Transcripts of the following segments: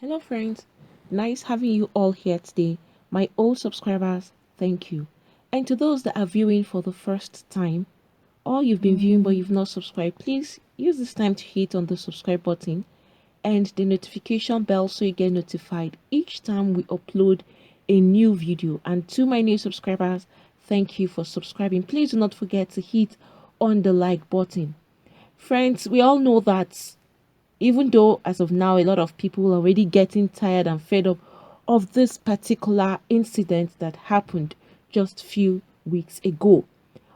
Hello, friends. Nice having you all here today. My old subscribers, thank you. And to those that are viewing for the first time, or you've been viewing but you've not subscribed, please use this time to hit on the subscribe button and the notification bell so you get notified each time we upload a new video. And to my new subscribers, thank you for subscribing. Please do not forget to hit on the like button. Friends, we all know that even though as of now a lot of people are already getting tired and fed up of this particular incident that happened just few weeks ago.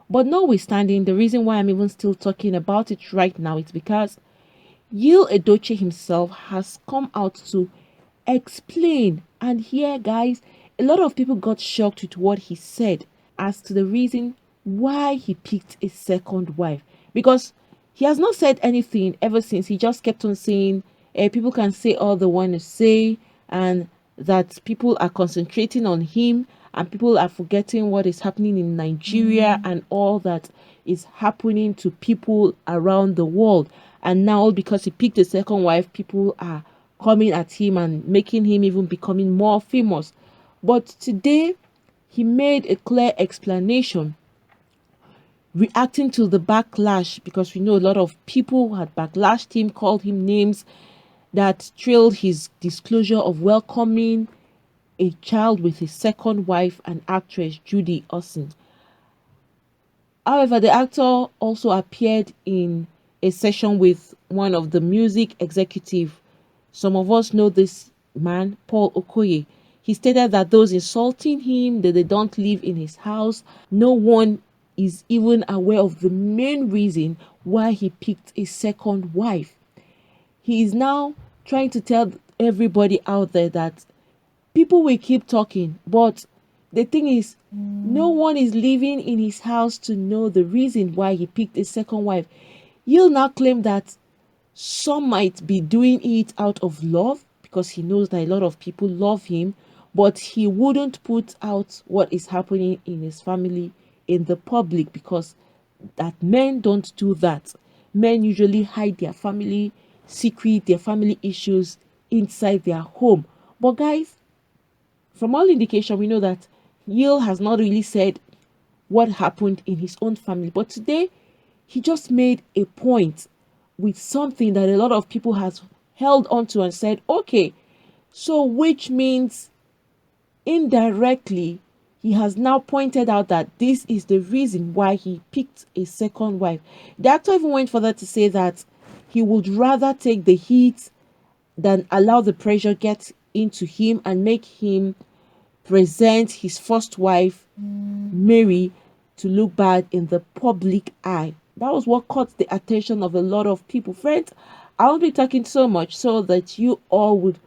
But notwithstanding, the reason why I'm even still talking about it right now is because Edochie himself has come out to explain. And here, guys, a lot of people got shocked with what he said as to the reason why he picked a second wife. Because he has not said anything ever since. He just kept on saying, people can say all they want to say, and that people are concentrating on him, and people are forgetting what is happening in Nigeria and all that is happening to people around the world. And now, because he picked a second wife, people are coming at him and making him even becoming more famous. But today, he made a clear explanation reacting to the backlash, because we know a lot of people had backlashed him, called him names that trailed his disclosure of welcoming a child with his second wife and actress Judy. However, the actor also appeared in a session with one of the music executive. Some of us know this man, Paul Okoye. He stated that those insulting him, that they don't live in his house. No one is even aware of the main reason why he picked a second wife. He is now trying to tell everybody out there that people will keep talking, but the thing is, no one is living in his house to know the reason why he picked a second wife. He'll now claim that some might be doing it out of love because he knows that a lot of people love him, but he wouldn't put out what is happening in his family in the public, because that men don't do that. Men usually hide their family secret, their family issues inside their home. But guys, from all indication, we know that Yale has not really said what happened in his own family. But today, he just made a point with something that a lot of people has held on to and said, okay, so which means indirectly, he has now pointed out that this is the reason why he picked a second wife. The actor even went further to say that he would rather take the heat than allow the pressure get into him and make him present his first wife, Mary, to look bad in the public eye. That was what caught the attention of a lot of people. Friends, I won't be talking so much so that you all would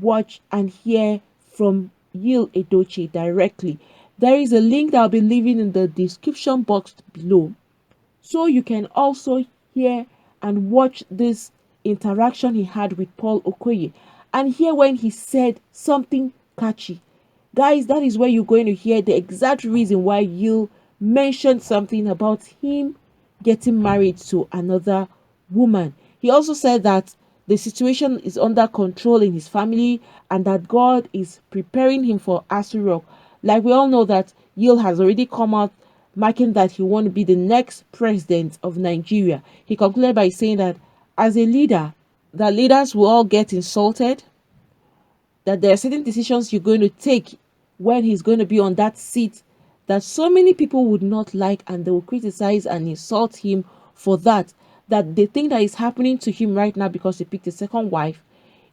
watch and hear from Edochie directly. There is a link that I'll be leaving in the description box below, so you can also hear and watch this interaction he had with Paul Okoye and hear when he said something catchy. Guys, that is where you're going to hear the exact reason why you mentioned something about him getting married to another woman. He also said that the situation is under control in his family and that God is preparing him for Asu Rock. Like we all know that Yil has already come out marking that he want to be the next president of Nigeria. He concluded by saying that as a leader, that leaders will all get insulted, that there are certain decisions you're going to take when he's going to be on that seat that so many people would not like, and they will criticize and insult him for that. That they think that is happening to him right now because he picked a second wife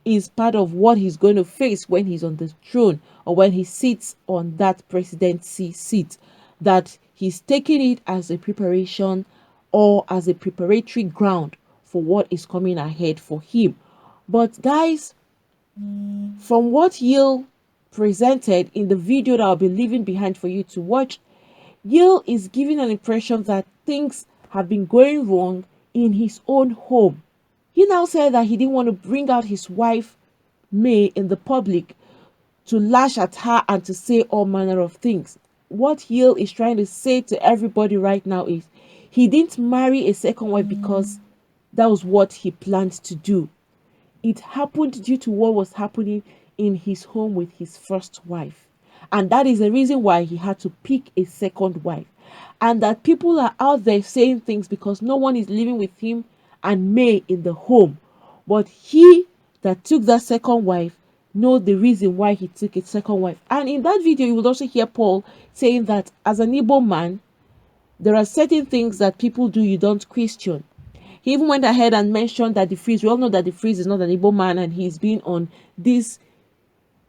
is part of what he's going to face when he's on the throne or when he sits on that presidency seat. That he's taking it as a preparation or as a preparatory ground for what is coming ahead for him. But guys, from what Yale presented in the video that I'll be leaving behind for you to watch, Yale is giving an impression that things have been going wrong in his own home. He now said that he didn't want to bring out his wife, May, in the public to lash at her and to say all manner of things. What Yale is trying to say to everybody right now is he didn't marry a second wife because that was what he planned to do. it happened due to what was happening in his home with his first wife. And that is the reason why he had to pick a second wife. And that people are out there saying things because no one is living with him and May in the home. But he that took that second wife know the reason why he took a second wife. And in that video, you will also hear Paul saying that as an Igbo man, there are certain things that people do you don't question. He even went ahead and mentioned that the freeze, we all know that the freeze is not an Igbo man and he's been on this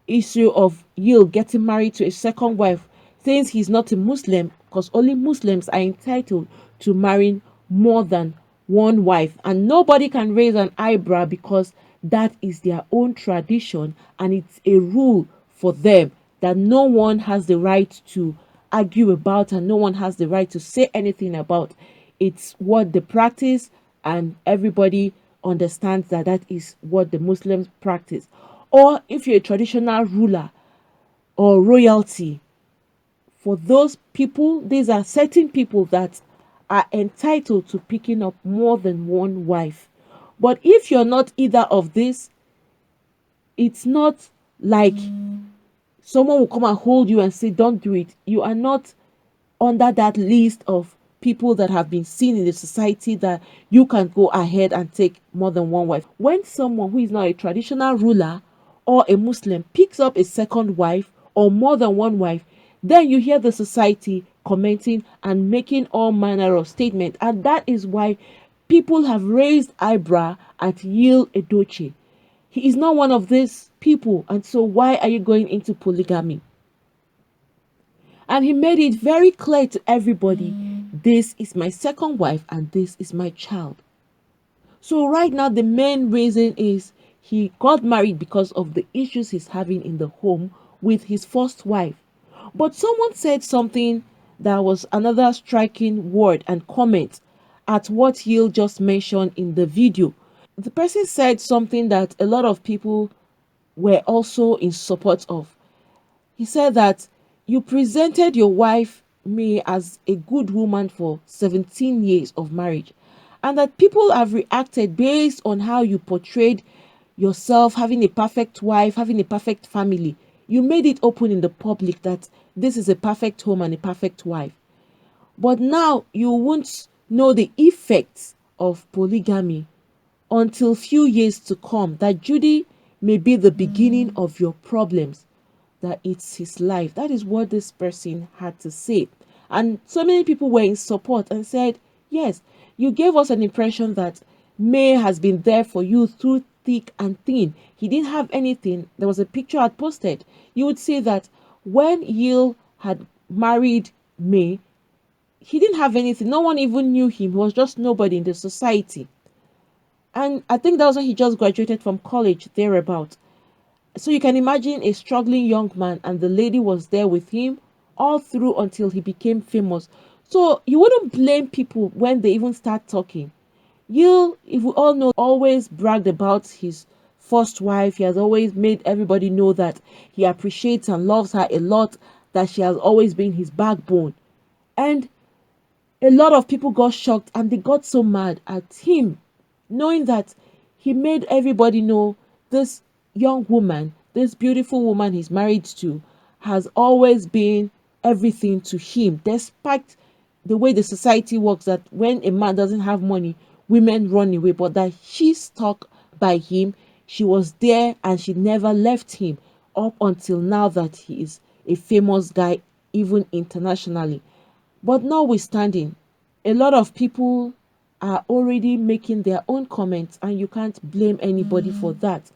issue of Yil getting married to a second wife, since he's not a Muslim, because only Muslims are entitled to marrying more than one wife, and nobody can raise an eyebrow because that is their own tradition and it's a rule for them that no one has the right to argue about and no one has the right to say anything about. It's what they practice, and everybody understands that that is what the Muslims practice. Or if you're a traditional ruler or royalty, for those people, these are certain people that are entitled to picking up more than one wife. But if you're not either of this, it's not like someone will come and hold you and say, don't do it. You are not under that list of people that have been seen in the society that you can go ahead and take more than one wife. When someone who is not a traditional ruler or a Muslim picks up a second wife or more than one wife, then you hear the society commenting and making all manner of statements. And that is why people have raised eyebrow at Yil Edochie. He is not one of these people. And so why are you going into polygamy? And he made it very clear to everybody, this is my second wife and this is my child. So right now, the main reason is he got married because of the issues he's having in the home with his first wife. But someone said something that was another striking word and comment at what Hill just mentioned in the video. The person said something that a lot of people were also in support of. He said that you presented your wife, me, as a good woman for 17 years of marriage, and that people have reacted based on how you portrayed yourself, having a perfect wife, having a perfect family. You made it open in the public that this is a perfect home and a perfect wife. But now you won't know the effects of polygamy until few years to come, that Judy may be the beginning of your problems, that it's his life. That is what this person had to say. And so many people were in support and said, yes, you gave us an impression that May has been there for you through thick and thin. He didn't have anything. There was a picture I posted. You would see that when Yil had married May, he didn't have anything. No one even knew him. He was just nobody in the society. And I think that was when he just graduated from college, thereabout. So you can imagine a struggling young man, and the lady was there with him all through until he became famous. So you wouldn't blame people when they even start talking. You, if we all know, always bragged about his first wife. He has always made everybody know that he appreciates and loves her a lot, that she has always been his backbone. And a lot of people got shocked and they got so mad at him, knowing that he made everybody know this young woman, this beautiful woman he's married to, has always been everything to him, despite the way the society works, that when a man doesn't have money, women run away, but that she stuck by him. She was there and she never left him up until now that he is a famous guy, even internationally. But notwithstanding, a lot of people are already making their own comments, and you can't blame anybody for that.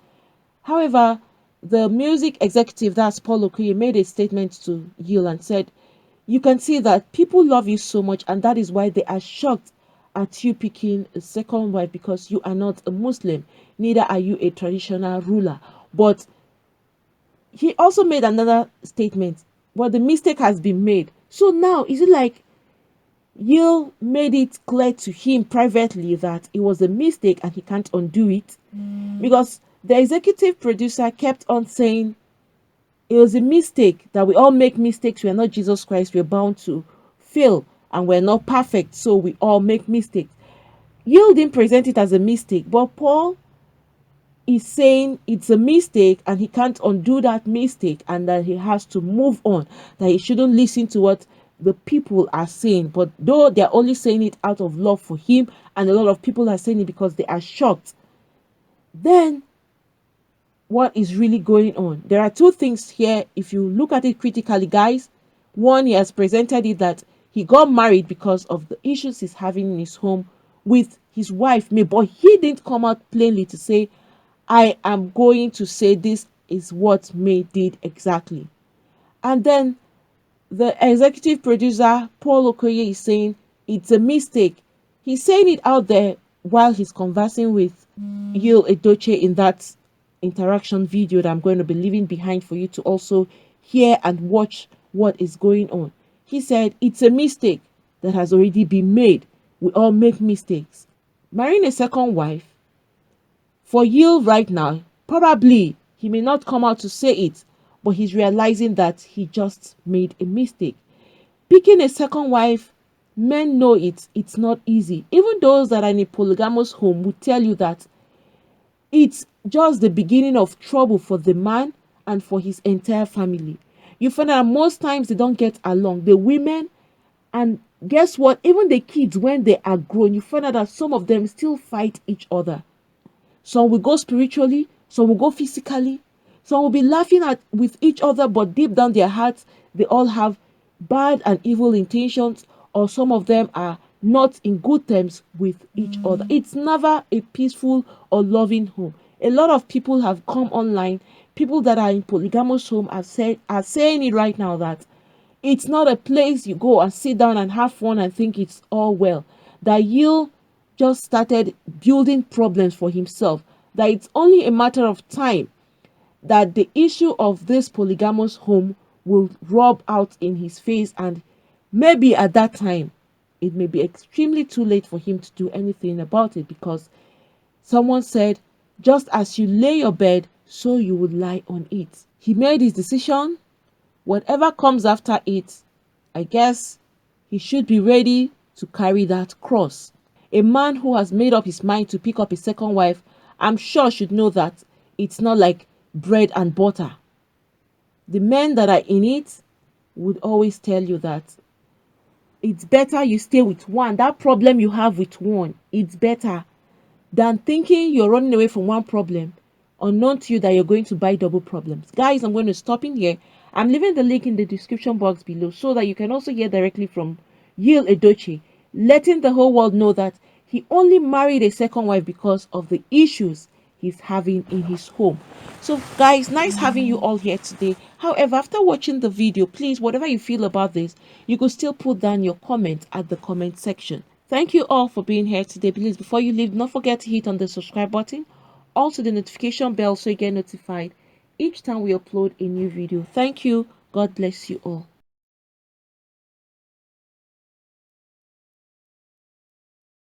However, the music executive, that's Paul Okoye, made a statement to Yil and said, you can see that people love you so much, and that is why they are shocked at you picking a second wife, because you are not a Muslim, neither are you a traditional ruler. But he also made another statement, well, the mistake has been made. So now, is it like Yale made it clear to him privately that it was a mistake and he can't undo it? Because the executive producer kept on saying it was a mistake, that we all make mistakes. We are not Jesus Christ. We're bound to fail and we're not perfect. So we all make mistakes. Yale didn't present it as a mistake, but Paul is saying it's a mistake and he can't undo that mistake, and that he has to move on, that he shouldn't listen to what the people are saying. But though they're only saying it out of love for him, and a lot of people are saying it because they are shocked, then what is really going on? There are two things here. If you look at it critically, guys, one, he has presented it that he got married because of the issues he's having in his home with his wife May, but he didn't come out plainly to say, I am going to say this is what May did exactly. And then the executive producer Paul Okoye is saying it's a mistake. He's saying it out there while he's conversing with Edochie in that interaction video that I'm going to be leaving behind for you to also hear and watch what is going on. He said it's a mistake that has already been made. We all make mistakes. Marrying a second wife for Yil right now, probably he may not come out to say it, but he's realizing that he just made a mistake. Picking a second wife, men know it's not easy. Even those that are in a polygamous home will tell you that it's just the beginning of trouble for the man and for his entire family. You find that most times they don't get along. The women, and guess what? Even the kids, when they are grown, you find out that some of them still fight each other. Some will go spiritually, some will go physically, some will be laughing at with each other, but deep down their hearts, they all have bad and evil intentions, or some of them are not in good terms with each other. It's never a peaceful or loving home. A lot of people have come online, people that are in polygamous home are saying it right now that it's not a place you go and sit down and have fun and think it's all well. That you just started building problems for himself. That it's only a matter of time that the issue of this polygamous home will rub out in his face, and maybe at that time it may be extremely too late for him to do anything about it, because someone said, just as you lay your bed, so you would lie on it. He made his decision. Whatever comes after it, I guess he should be ready to carry that cross. A man who has made up his mind to pick up a second wife, I'm sure should know that it's not like bread and butter. The men that are in it would always tell you that it's better you stay with one. That problem you have with one, it's better than thinking you're running away from one problem, unknown to you that you're going to buy double problems. Guys, I'm going to stop in here. I'm leaving the link in the description box below so that you can also hear directly from Yil Edochie, letting the whole world know that he only married a second wife because of the issues he's having in his home. So guys, nice having you all here today. However, after watching the video, please, whatever you feel about this, you could still put down your comment at the comment section. Thank you all for being here today. Please, before you leave, don't forget to hit on the subscribe button, also the notification bell, so you get notified each time we upload a new video. Thank you. God bless you all.